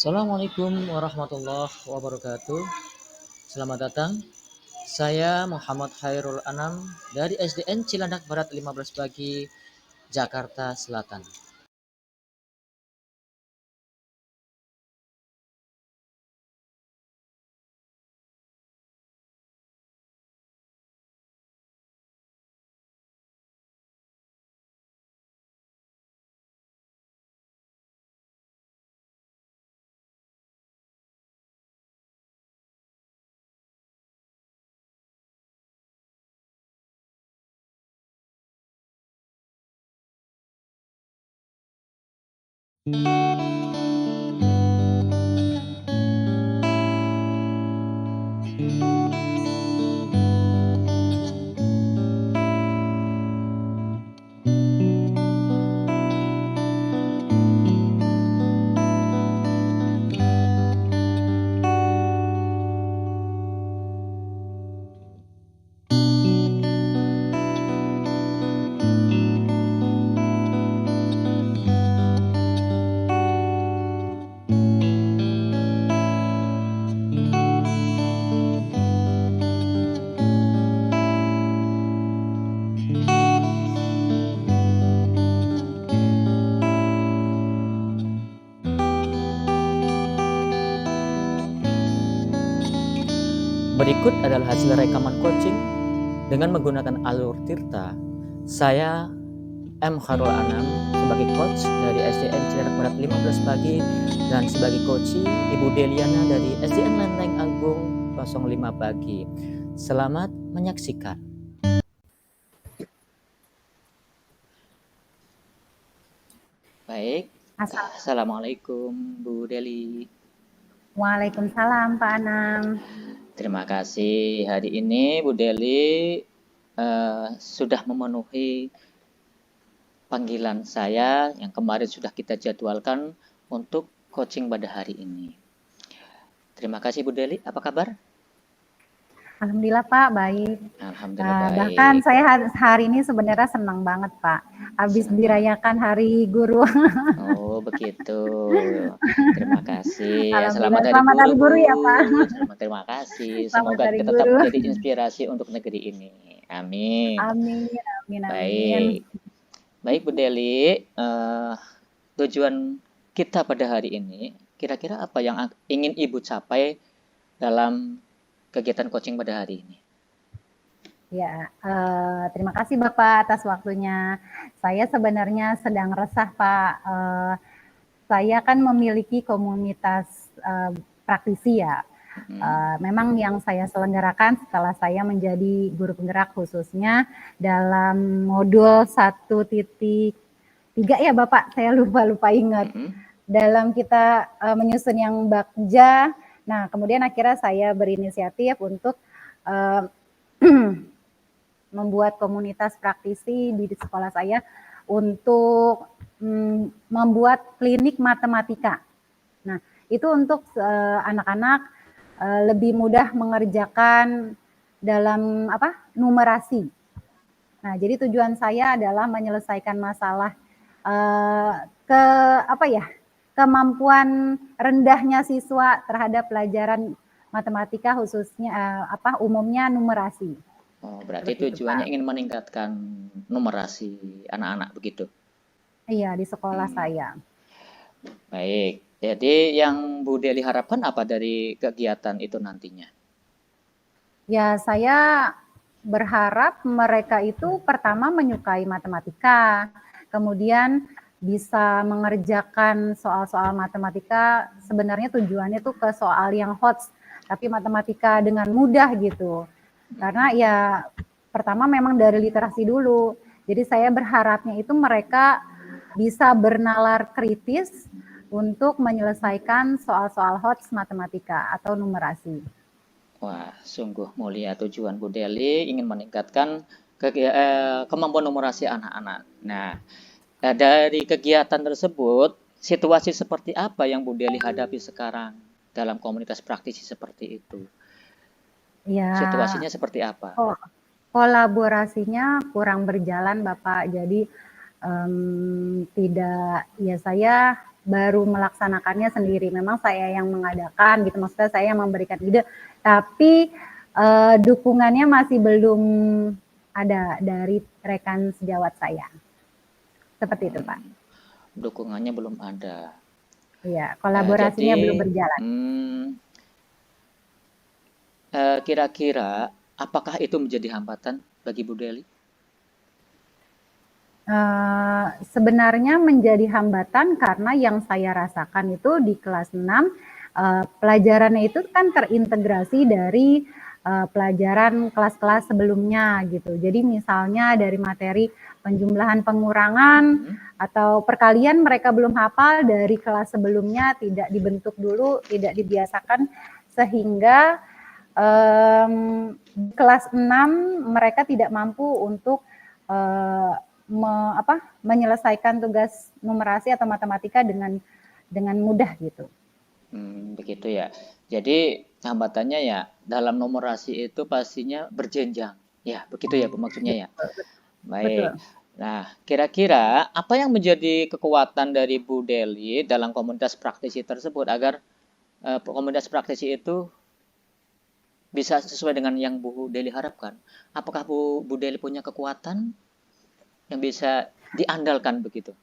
Assalamualaikum warahmatullahi wabarakatuh. Selamat datang. Saya Muhammad Khairul Anam dari SDN Cilandak Barat 15 Pagi, Jakarta Selatan. Berikut adalah hasil rekaman coaching dengan menggunakan alur Tirta. Saya M. Khairul Anam sebagai coach dari SDN Cilandak Barat 15 Pagi dan sebagai coach Ibu Deliana dari SDN Lenteng Agung 05 Pagi. Selamat menyaksikan. Baik, Assalamualaikum Bu Deli. Waalaikumsalam Pak Anam. Terima kasih hari ini Bu Deli sudah memenuhi panggilan saya yang kemarin sudah kita jadwalkan untuk coaching pada hari ini. Terima kasih Bu Deli, apa kabar? Alhamdulillah Pak, baik. Alhamdulillah baik. Bahkan saya hari ini sebenarnya senang banget Pak, habis dirayakan Hari Guru. Oh begitu, terima kasih. Ya, Alhamdulillah, selamat Hari Guru ya Pak. Terima kasih. Selamat Semoga Hari kita tetap Guru. menjadi inspirasi untuk negeri ini. Amin. Amin, amin, amin. Baik, baik Bu Deli. Tujuan kita pada hari ini, kira-kira apa yang ingin Ibu capai dalam kegiatan coaching pada hari ini? Ya, terima kasih Bapak atas waktunya. Saya sebenarnya sedang resah Pak. Saya kan memiliki komunitas praktisi ya. Memang yang saya selenggarakan setelah saya menjadi guru penggerak khususnya dalam modul 1.3 ya Bapak, saya lupa ingat. Dalam kita menyusun yang Bakja, nah kemudian akhirnya saya berinisiatif untuk membuat komunitas praktisi di sekolah saya untuk membuat klinik matematika. Nah, itu untuk anak-anak lebih mudah mengerjakan dalam numerasi. Nah, jadi tujuan saya adalah menyelesaikan masalah kemampuan rendahnya siswa terhadap pelajaran matematika khususnya umumnya numerasi. Oh, berarti tujuannya ingin meningkatkan numerasi anak-anak begitu? Iya, di sekolah saya. Baik, jadi yang Bu Deli harapkan apa dari kegiatan itu nantinya? Ya, saya berharap mereka itu pertama menyukai matematika, kemudian bisa mengerjakan soal-soal matematika, sebenarnya tujuannya tuh ke soal yang hot, tapi matematika dengan mudah gitu. Karena ya pertama memang dari literasi dulu. Jadi saya berharapnya itu mereka bisa bernalar kritis untuk menyelesaikan soal-soal hot matematika atau numerasi. Wah, sungguh mulia tujuan Bu Deli ingin meningkatkan kemampuan numerasi anak-anak. Nah, dari kegiatan tersebut, situasi seperti apa yang Bu Deli hadapi sekarang dalam komunitas praktisi seperti itu? Ya, situasinya seperti apa? Kolaborasinya kurang berjalan Bapak, jadi tidak, ya saya baru melaksanakannya sendiri. Memang saya yang mengadakan gitu, maksudnya saya yang memberikan ide, tapi dukungannya masih belum ada dari rekan sejawat saya. Seperti itu, Pak. Dukungannya belum ada. Iya, kolaborasinya Jadi, belum berjalan. Kira-kira apakah itu menjadi hambatan bagi Bu Deli? Sebenarnya menjadi hambatan karena yang saya rasakan itu di kelas 6, pelajarannya itu kan terintegrasi dari pelajaran kelas-kelas sebelumnya gitu. Jadi misalnya dari materi penjumlahan pengurangan atau perkalian mereka belum hafal, dari kelas sebelumnya tidak dibentuk dulu, tidak dibiasakan, sehingga kelas 6 mereka tidak mampu untuk menyelesaikan tugas numerasi atau matematika dengan mudah gitu. Begitu ya. Jadi hambatannya ya dalam numerasi itu pastinya berjenjang. Ya, begitu ya Bu maksudnya ya. Baik. Betul. Nah, kira-kira apa yang menjadi kekuatan dari Bu Deli dalam komunitas praktisi tersebut agar komunitas praktisi itu bisa sesuai dengan yang Bu Deli harapkan? Apakah Bu Deli punya kekuatan yang bisa diandalkan begitu?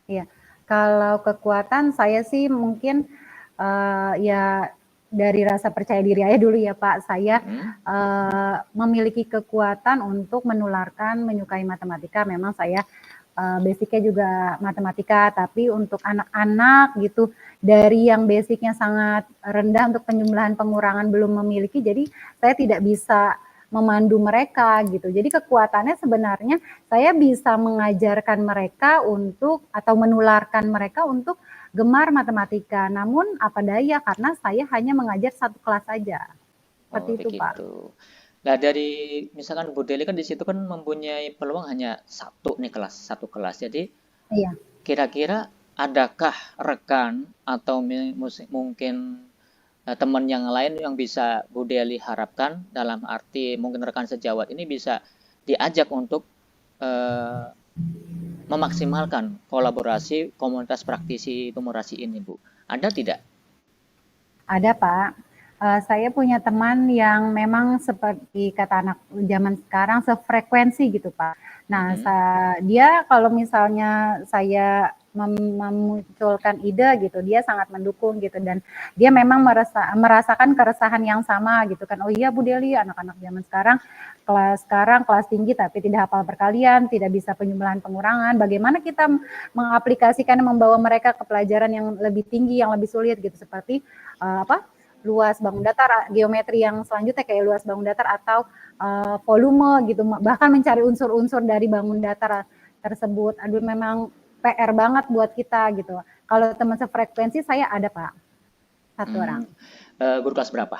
Iya, kalau kekuatan saya sih mungkin ya dari rasa percaya diri aja dulu ya Pak. Saya memiliki kekuatan untuk menularkan menyukai matematika. Memang saya basicnya juga matematika, tapi untuk anak-anak gitu, dari yang basicnya sangat rendah untuk penjumlahan pengurangan belum memiliki, jadi saya tidak bisa memandu mereka gitu. Jadi kekuatannya sebenarnya saya bisa mengajarkan mereka untuk atau menularkan mereka untuk gemar matematika. Namun apa daya karena saya hanya mengajar satu kelas saja. Seperti itu, Begitu. Pak. Nah, dari misalkan Bu Deli kan di situ kan mempunyai peluang hanya satu kelas. Jadi Iya. kira-kira adakah rekan atau mungkin teman yang lain yang bisa Bu Deli harapkan dalam arti mungkin rekan sejawat ini bisa diajak untuk memaksimalkan kolaborasi komunitas praktisi numerasi ini, Bu? Ada tidak? Ada, Pak. Saya punya teman yang memang seperti kata anak zaman sekarang sefrekuensi gitu, Pak. Nah, dia kalau misalnya saya memunculkan ide gitu, dia sangat mendukung gitu dan dia memang merasakan keresahan yang sama gitu kan. Oh iya Bu Deli, anak-anak zaman sekarang kelas tinggi tapi tidak hafal perkalian, tidak bisa penjumlahan pengurangan. Bagaimana kita mengaplikasikan dan membawa mereka ke pelajaran yang lebih tinggi, yang lebih sulit gitu seperti luas bangun datar, geometri yang selanjutnya kayak luas bangun datar atau volume gitu, bahkan mencari unsur-unsur dari bangun datar tersebut. Aduh memang PR banget buat kita gitu. Kalau teman sefrekuensi saya ada Pak, satu orang. Guru kelas berapa?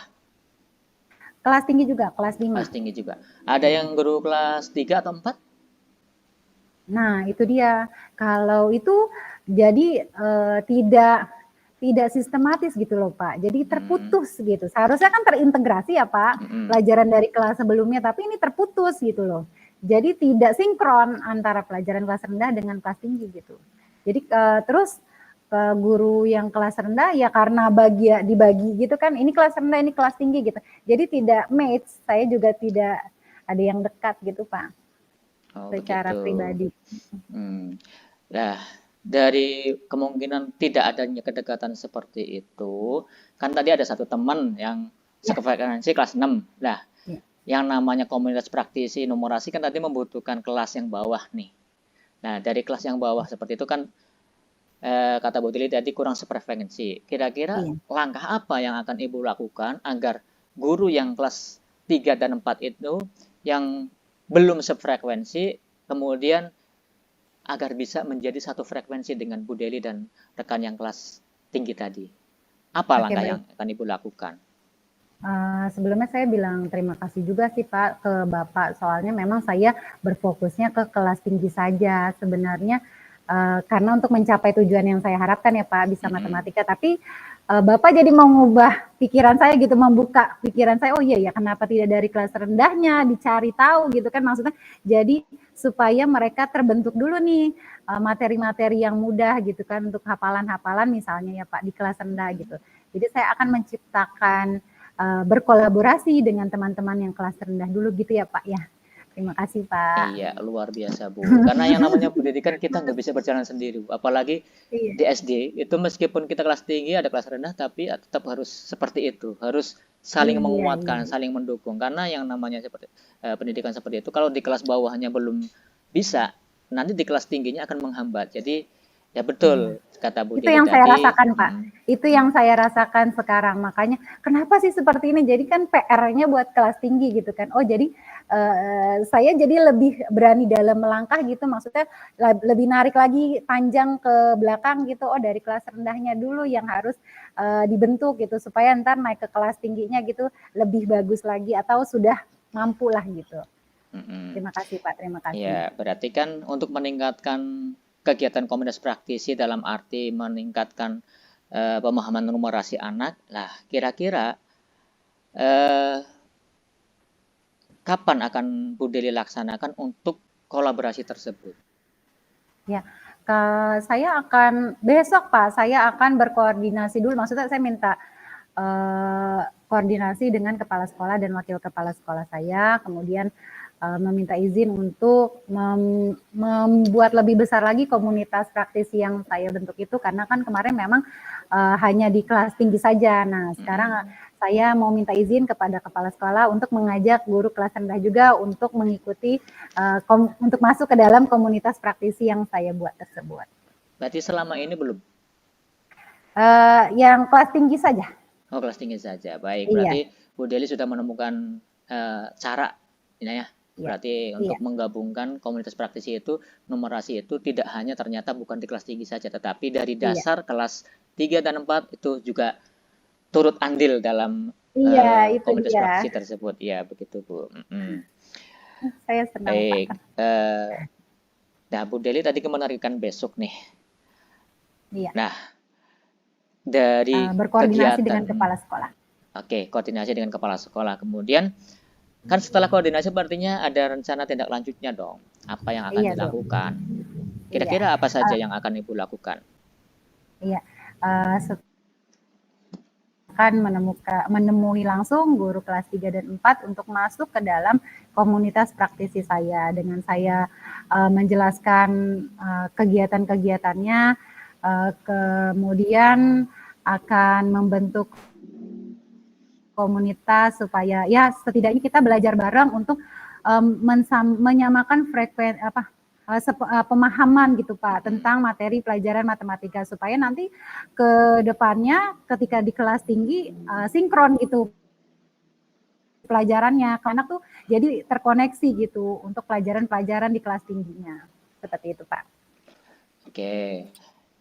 Kelas tinggi juga, kelas 5. Kelas tinggi juga. Ada yang guru kelas 3 atau 4? Nah itu dia, kalau itu jadi tidak sistematis gitu loh Pak, jadi terputus gitu. Seharusnya kan terintegrasi ya Pak, pelajaran dari kelas sebelumnya, tapi ini terputus gitu loh. Jadi tidak sinkron antara pelajaran kelas rendah dengan kelas tinggi gitu. Jadi terus guru yang kelas rendah ya karena dibagi gitu kan, ini kelas rendah, ini kelas tinggi gitu. Jadi tidak match, saya juga tidak ada yang dekat gitu Pak, secara pribadi. Nah, dari kemungkinan tidak adanya kedekatan seperti itu, kan tadi ada satu teman yang sefrekuensi kelas 6. Nah, yang namanya komunitas praktisi numerasi kan tadi membutuhkan kelas yang bawah nih. Nah, dari kelas yang bawah seperti itu kan kata Bu Deli tadi kurang sefrekuensi. Kira-kira langkah apa yang akan Ibu lakukan agar guru yang kelas 3 dan 4 itu yang belum sefrekuensi kemudian agar bisa menjadi satu frekuensi dengan Bu Deli dan rekan yang kelas tinggi tadi? Apa langkah yang akan Ibu lakukan? Sebelumnya saya bilang terima kasih juga sih Pak ke Bapak, soalnya memang saya berfokusnya ke kelas tinggi saja sebenarnya, karena untuk mencapai tujuan yang saya harapkan ya Pak, bisa matematika, tapi Bapak jadi mengubah pikiran saya gitu, membuka pikiran saya, oh iya ya kenapa tidak dari kelas rendahnya, dicari tahu gitu kan maksudnya. Jadi supaya mereka terbentuk dulu nih materi-materi yang mudah gitu kan untuk hafalan-hafalan misalnya ya Pak di kelas rendah gitu. Jadi saya akan menciptakan berkolaborasi dengan teman-teman yang kelas rendah dulu gitu ya Pak ya. Terima kasih Pak. Iya, luar biasa Bu. Karena yang namanya pendidikan kita nggak bisa berjalan sendiri, Bu. Apalagi Iya, di SD, itu meskipun kita kelas tinggi, ada kelas rendah, tapi tetap harus seperti itu. Harus saling iya, iya. menguatkan, saling mendukung. Karena yang namanya seperti pendidikan seperti itu, kalau di kelas bawahnya belum bisa, nanti di kelas tingginya akan menghambat. Jadi, ya Iya. betul, kata Bu Itu Deli yang saya tadi. rasakan, Pak. Itu yang saya rasakan sekarang. Makanya kenapa sih seperti ini? Jadi kan PR-nya buat kelas tinggi gitu kan. Oh, jadi saya jadi lebih berani dalam melangkah gitu. Maksudnya lebih narik lagi panjang ke belakang gitu. Oh, dari kelas rendahnya dulu yang harus dibentuk gitu supaya ntar naik ke kelas tingginya gitu lebih bagus lagi atau sudah mampu lah gitu. Mm-mm. Terima kasih, Pak. Terima kasih. Ya, berarti kan untuk meningkatkan kegiatan komunitas praktisi dalam arti meningkatkan pemahaman numerasi anak. Lah, kira-kira eh, kapan akan Bu Deli laksanakan untuk kolaborasi tersebut? Ya, saya akan besok Pak, saya akan berkoordinasi dulu. Maksudnya saya minta koordinasi dengan kepala sekolah dan wakil kepala sekolah saya, kemudian meminta izin untuk membuat lebih besar lagi komunitas praktisi yang saya bentuk itu, karena kan kemarin memang hanya di kelas tinggi saja. Nah, sekarang saya mau minta izin kepada kepala sekolah untuk mengajak guru kelas rendah juga untuk mengikuti untuk masuk ke dalam komunitas praktisi yang saya buat tersebut. Berarti selama ini belum? Yang kelas tinggi saja. Oh, kelas tinggi saja. Baik, Iya, berarti Bu Deli sudah menemukan cara, ya. iya, Berarti iya, untuk menggabungkan komunitas praktisi itu, numerasi itu tidak hanya ternyata bukan di kelas tinggi saja, tetapi dari iya, dasar kelas 3 dan 4 itu juga turut andil dalam iya, itu komunitas dia. praktisi tersebut. Ya, begitu Bu. Saya senang Pak. Baik. Nah, Bu Deli tadi menargetkan besok nih. Iya, Nah, dari berkoordinasi kegiatan, dengan kepala sekolah. oke, koordinasi dengan kepala sekolah. Kemudian, kan setelah koordinasi artinya ada rencana tindak lanjutnya dong. Apa yang akan Iya dong. dilakukan? Iya, Kira-kira apa saja yang akan Ibu lakukan? iya. Akan menemui langsung guru kelas 3 dan 4 untuk masuk ke dalam komunitas praktisi saya dengan saya menjelaskan kegiatan-kegiatannya, kemudian akan membentuk komunitas supaya ya setidaknya kita belajar bareng untuk menyamakan pemahaman gitu Pak tentang materi pelajaran matematika supaya nanti ke depannya ketika di kelas tinggi sinkron gitu pelajarannya karena tuh jadi terkoneksi gitu untuk pelajaran-pelajaran di kelas tingginya seperti itu Pak. Oke,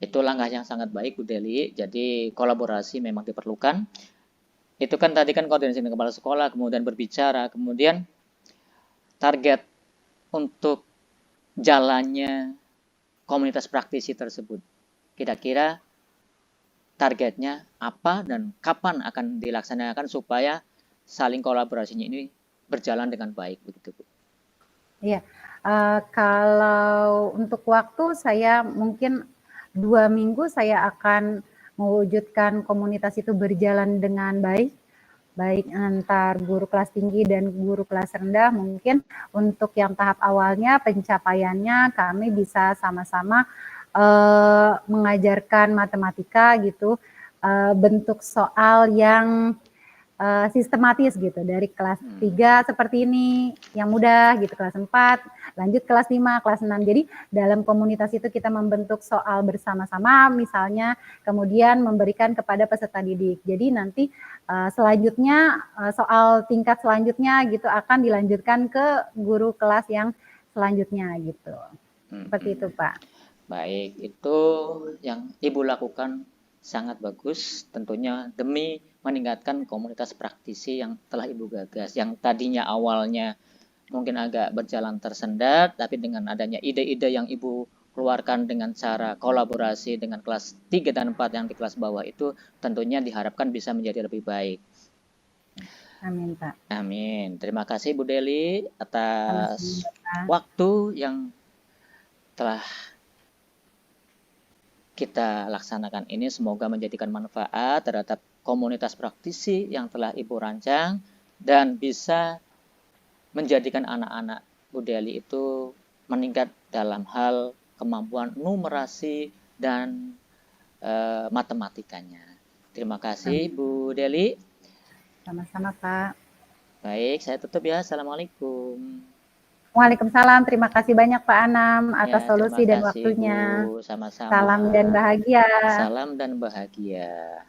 itu langkah yang sangat baik Bu Deli. Jadi kolaborasi memang diperlukan. Itu kan tadi kan koordinasi dengan kepala sekolah, kemudian berbicara, kemudian target untuk jalannya komunitas praktisi tersebut. Kira-kira targetnya apa dan kapan akan dilaksanakan supaya saling kolaborasinya ini berjalan dengan baik begitu Bu. Iya, kalau untuk waktu saya mungkin 2 minggu saya akan mewujudkan komunitas itu berjalan dengan baik, baik antar guru kelas tinggi dan guru kelas rendah. Mungkin untuk yang tahap awalnya pencapaiannya kami bisa sama-sama mengajarkan matematika gitu, bentuk soal yang sistematis gitu dari kelas 3 seperti ini yang mudah gitu, kelas 4 lanjut kelas 5, kelas 6. Jadi dalam komunitas itu kita membentuk soal bersama-sama misalnya, kemudian memberikan kepada peserta didik. Jadi nanti selanjutnya soal tingkat selanjutnya gitu akan dilanjutkan ke guru kelas yang selanjutnya gitu. Seperti itu, Pak. Baik, itu yang Ibu lakukan sangat bagus tentunya demi meningkatkan komunitas praktisi yang telah Ibu gagas, yang tadinya awalnya mungkin agak berjalan tersendat, tapi dengan adanya ide-ide yang Ibu keluarkan dengan cara kolaborasi dengan kelas 3 dan 4 yang di kelas bawah itu tentunya diharapkan bisa menjadi lebih baik. Amin, Pak. Amin. Terima kasih Bu Deli Sama-sama, atas Bapak. waktu yang telah kita laksanakan ini. Semoga menjadikan manfaat terhadap komunitas praktisi yang telah Ibu rancang dan bisa menjadikan anak-anak Bu Deli itu meningkat dalam hal kemampuan numerasi dan matematikanya. Terima kasih Amin. Bu Deli. Sama-sama, Pak. Baik, saya tutup ya. Assalamualaikum. Waalaikumsalam. Terima kasih banyak Pak Anam Ya, atas terima solusi dan kasih Bu. waktunya. Sama-sama. Salam dan bahagia. Salam dan bahagia.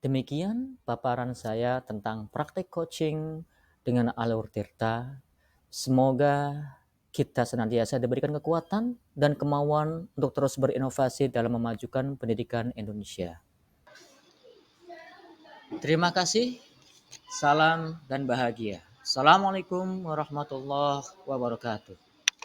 Demikian paparan saya tentang praktek coaching dengan alur Tirta. Semoga kita senantiasa diberikan kekuatan dan kemauan untuk terus berinovasi dalam memajukan pendidikan Indonesia. Terima kasih. Salam dan bahagia. Assalamualaikum warahmatullahi wabarakatuh.